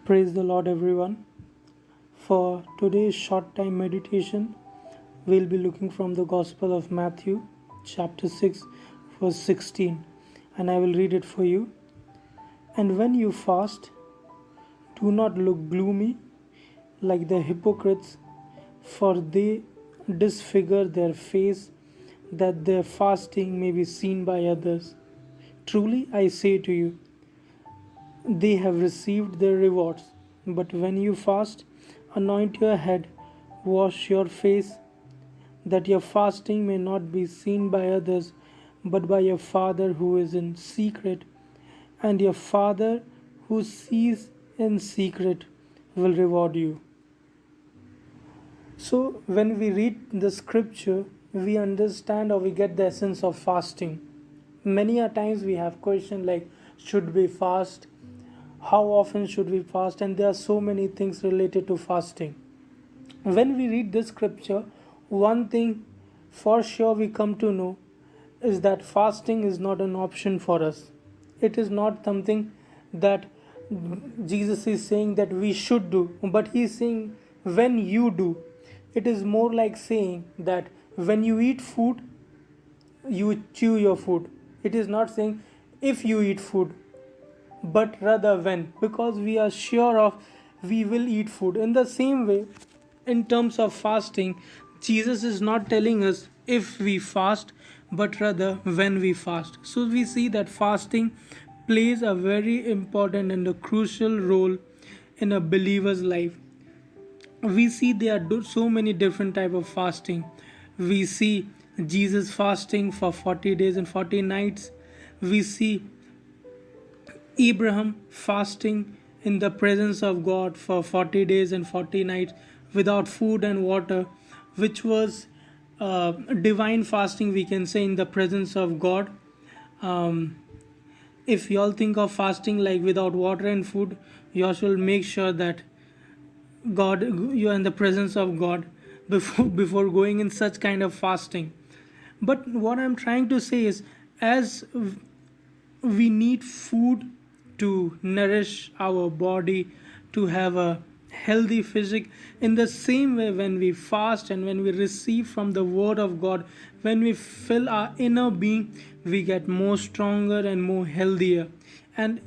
Praise the Lord, everyone. For today's short time meditation, we'll be looking from the Gospel of Matthew, chapter 6, verse 16, and I will read it for you. And when you fast, do not look gloomy like the hypocrites, for they disfigure their face that their fasting may be seen by others. Truly, I say to you, they have received their rewards. But when you fast, anoint your head, wash your face, that your fasting may not be seen by others, but by your Father who is in secret. And your Father who sees in secret will reward you. So, when we read the scripture, we understand or we get the essence of fasting. Many a times we have questions like, should we fast? How often should we fast? And there are so many things related to fasting. When we read this scripture, one thing for sure we come to know is that fasting is not an option for us. It is not something that Jesus is saying that we should do, but He is saying when you do. It is more like saying that when you eat food, you chew your food. It is not saying if you eat food, but rather when, because we are sure of we will eat food. In the same way, in terms of fasting, Jesus is not telling us if we fast, but rather when we fast. So we see that fasting plays a very important and a crucial role in a believer's life. We see there are so many different type of fasting. We see Jesus fasting for 40 days and 40 nights. We see Abraham fasting in the presence of God for 40 days and 40 nights without food and water, which was divine fasting, we can say, in the presence of God. If you all think of fasting like without water and food, you all should make sure that you are in the presence of God before going in such kind of fasting. But what I'm trying to say is, as we need food to nourish our body, to have a healthy physique, in the same way when we fast and when we receive from the word of God, when we fill our inner being, we get more stronger and more healthier. And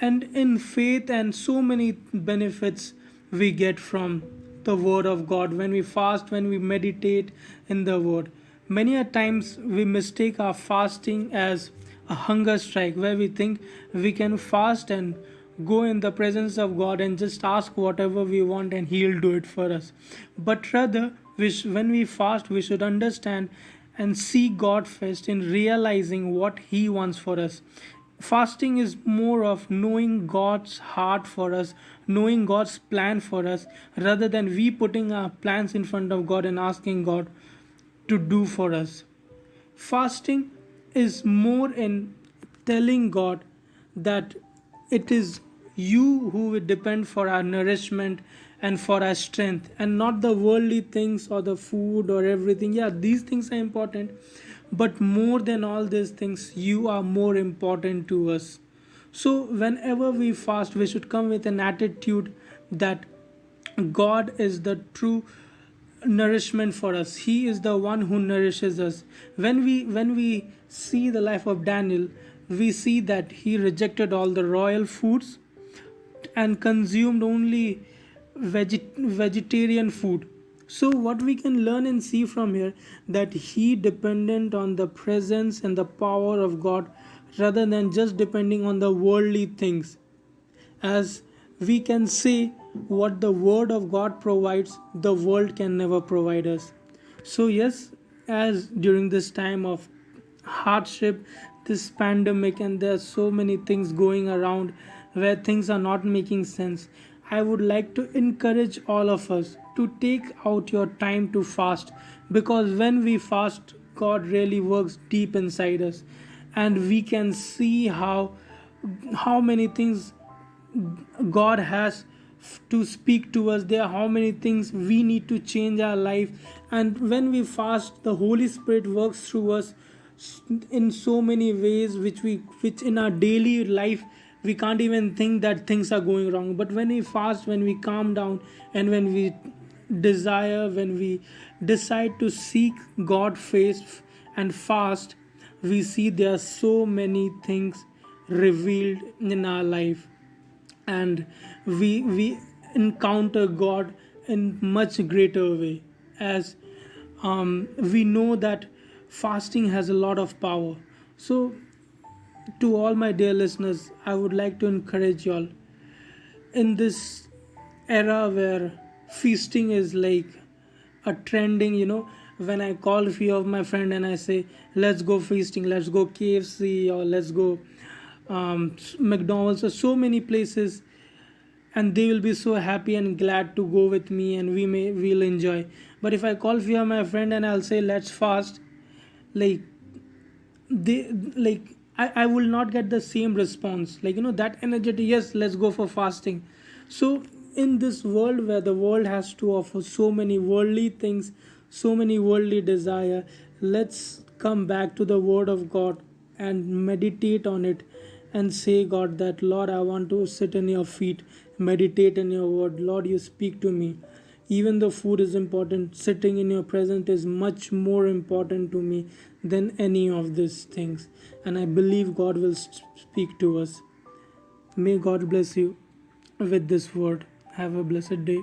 in faith and so many benefits we get from the word of God when we fast, when we meditate in the word. Many a times we mistake our fasting as a hunger strike, where we think we can fast and go in the presence of God and just ask whatever we want and He'll do it for us. But rather, when we fast, we should understand and see God first in realizing what He wants for us. Fasting is more of knowing God's heart for us, knowing God's plan for us, rather than we putting our plans in front of God and asking God to do for us. Fasting is more in telling God that it is you who will depend for our nourishment and for our strength, and not the worldly things or the food or everything. Yeah, these things are important, but more than all these things, you are more important to us. So whenever we fast, we should come with an attitude that God is the true nourishment for us. He is the one who nourishes us. When we see the life of Daniel, we see that he rejected all the royal foods and consumed only vegetarian food. So what we can learn and see from here, that he dependent on the presence and the power of God rather than just depending on the worldly things. As we can say, what the word of God provides, the world can never provide us. So yes, as during this time of hardship, this pandemic, and there are so many things going around where things are not making sense, I would like to encourage all of us to take out your time to fast, because when we fast, God really works deep inside us, and we can see how many things God has to speak to us. There are how many things we need to change our life, and when we fast, the Holy Spirit works through us in so many ways, which in our daily life we can't even think that things are going wrong. But when we fast, when we calm down, and when we when we decide to seek God face and fast, we see there are so many things revealed in our life, and we encounter God in much greater way, as we know that fasting has a lot of power. So to all my dear listeners, I would like to encourage y'all in this era where feasting is like a trending, when I call a few of my friend and I say, let's go feasting, let's go KFC, or let's go McDonald's, or so many places, and they will be so happy and glad to go with me, and we'll enjoy. But if I call few of my friend and I'll say let's fast, like they like I will not get the same response, like that energetic, yes, let's go for fasting. So in this world where the world has to offer so many worldly things, so many worldly desire, let's come back to the word of God and meditate on it, and say, God, that Lord, I want to sit in your feet, meditate in your word. Lord, you speak to me. Even though food is important, sitting in your presence is much more important to me than any of these things. And I believe God will speak to us. May God bless you with this word. Have a blessed day.